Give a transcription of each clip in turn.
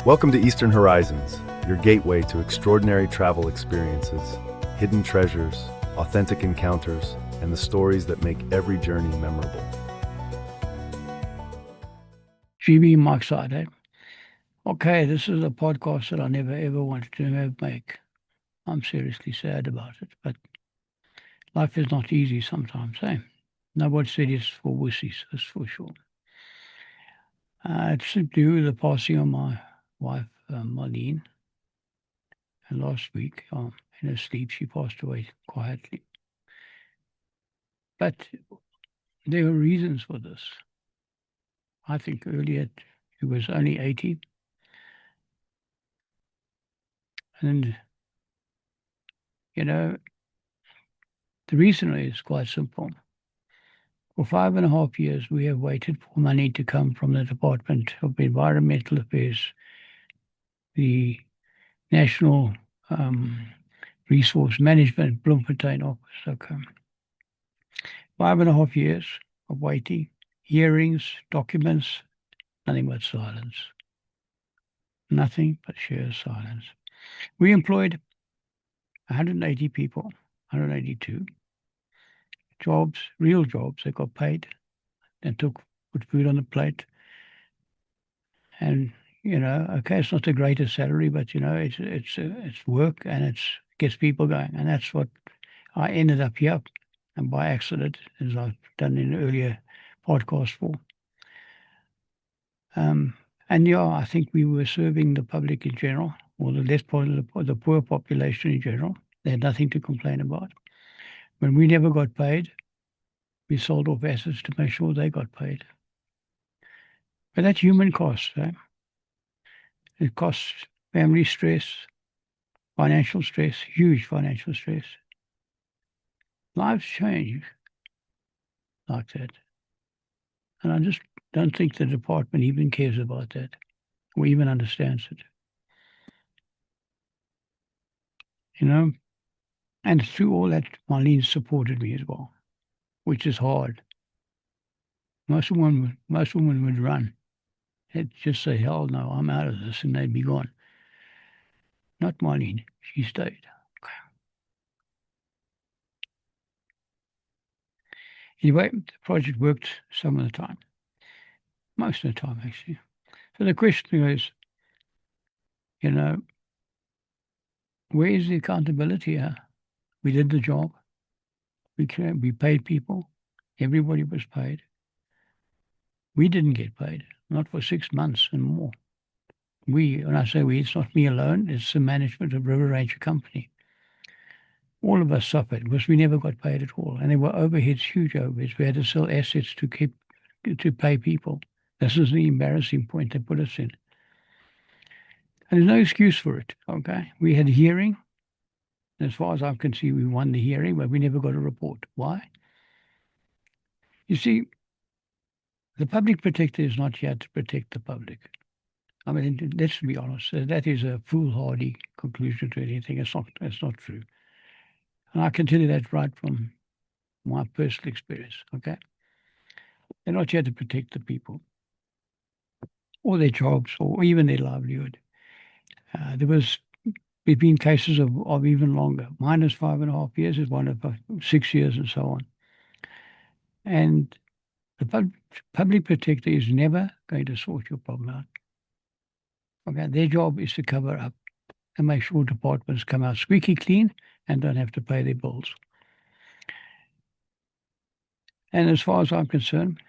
Welcome to Eastern Horizons, your gateway to extraordinary travel experiences, hidden treasures, authentic encounters, and the stories that make every journey memorable. GB Moxide, eh? Okay, this is a podcast that I never ever wanted to make. I'm seriously sad about it, but life is not easy sometimes, eh? Nobody said it's for wussies, that's for sure. It's to do with the passing of my wife, Marlene. And last week, in her sleep, she passed away quietly. But there were reasons for this. I think earlier she was only 80. And, you know, the reason is quite simple. For 5.5 years, we have waited for money to come from the Department of Environmental Affairs, the National Resource Management Bloemfontein office. Okay. 5.5 years of waiting, hearings, documents, nothing but silence. Nothing but sheer silence. We employed 180 people, 182 jobs, real jobs. They got paid and put food on the plate. And okay, it's not the greatest salary, but it's work and it's gets people going, and that's what I ended up here, and by accident, as I've done in earlier podcasts for. Um, and yeah, I think we were serving the public in general, or the less part of the poor population in general. They had nothing to complain about. When we never got paid, we sold off assets to make sure they got paid. But that's human cost. Eh? It costs family stress, financial stress, huge financial stress. Lives change like that. And I just don't think the department even cares about that or even understands it. You know? And through all that, Marlene supported me as well, which is hard. Most women would run. They'd just say, hell no, I'm out of this, and they'd be gone. Not Marlene. She stayed. Anyway, the project worked some of the time. Most of the time, actually. So the question is, you know, where is the accountability here? We did the job. We paid people. Everybody was paid. We didn't get paid, not for 6 months and more. When I say we, it's not me alone, it's the management of River Ranger Company. All of us suffered because we never got paid at all. And there were overheads, huge overheads. We had to sell assets to pay people. This is the embarrassing point they put us in. And there's no excuse for it, okay? We had a hearing. As far as I can see, we won the hearing, but we never got a report. Why? You see, the public protector is not here to protect the public. I mean, let's be honest. That is a foolhardy conclusion to anything. It's not true. And I can tell you that right from my personal experience. Okay, they're not here to protect the people or their jobs or even their livelihood. There's been cases of even longer. Mine is 5.5 years. Is one of 6 years and so on. And the public protector is never going to sort your problem out. Okay, their job is to cover up and make sure departments come out squeaky clean and don't have to pay their bills. And as far as I'm concerned,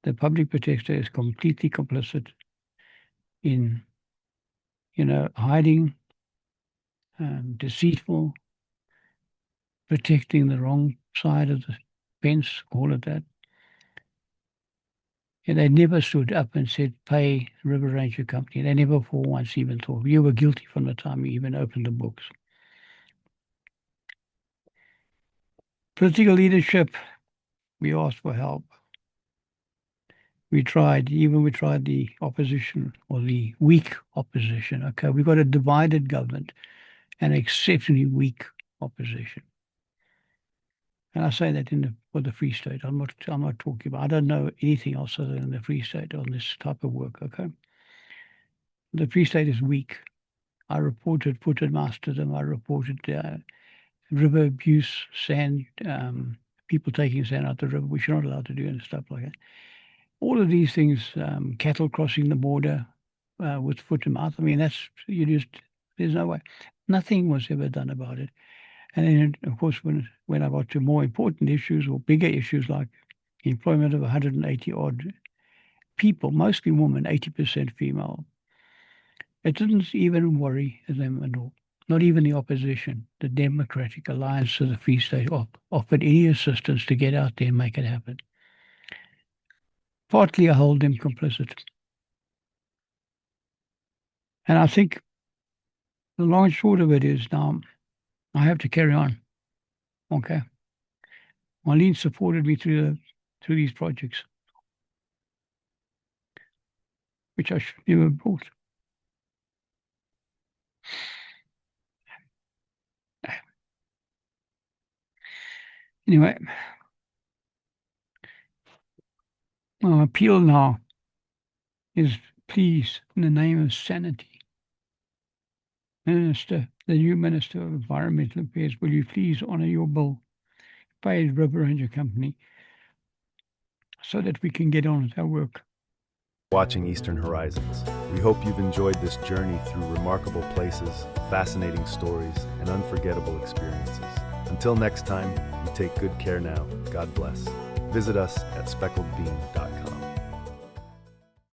the public protector is completely complicit in, hiding, deceitful, protecting the wrong side of the fence, call it that. And they never stood up and said, pay River Ranger Company. They never for once even thought. You were guilty from the time you even opened the books. Political leadership, we asked for help. We tried the opposition or the weak opposition. Okay, we got a divided government and exceptionally weak opposition. And I say that for the Free State. I'm not talking about. I don't know anything else other than the Free State on this type of work. Okay. the Free State is weak. I reported foot and mouth to them. I reported river abuse, sand, people taking sand out the river, which you're not allowed to do, and stuff like that. All of these things, cattle crossing the border with foot and mouth. I mean, there's no way. Nothing was ever done about it. And then, of course, when I got to more important issues or bigger issues like employment of 180 odd people, mostly women, 80% female, it didn't even worry them at all. Not even the opposition, the Democratic Alliance to the Free State, offered any assistance to get out there and make it happen. Partly I hold them complicit. And I think the long and short of it is now I have to carry on. Okay. Marlene supported me through these projects, which I should never have brought. Anyway, my appeal now is, please, in the name of sanity, Minister, the new Minister of Environmental Affairs, will you please honour your bill, pay the River Ranger Company, so that we can get on with our work. Watching Eastern Horizons. We hope you've enjoyed this journey through remarkable places, fascinating stories, and unforgettable experiences. Until next time, you take good care now. God bless. Visit us at speckledbean.com.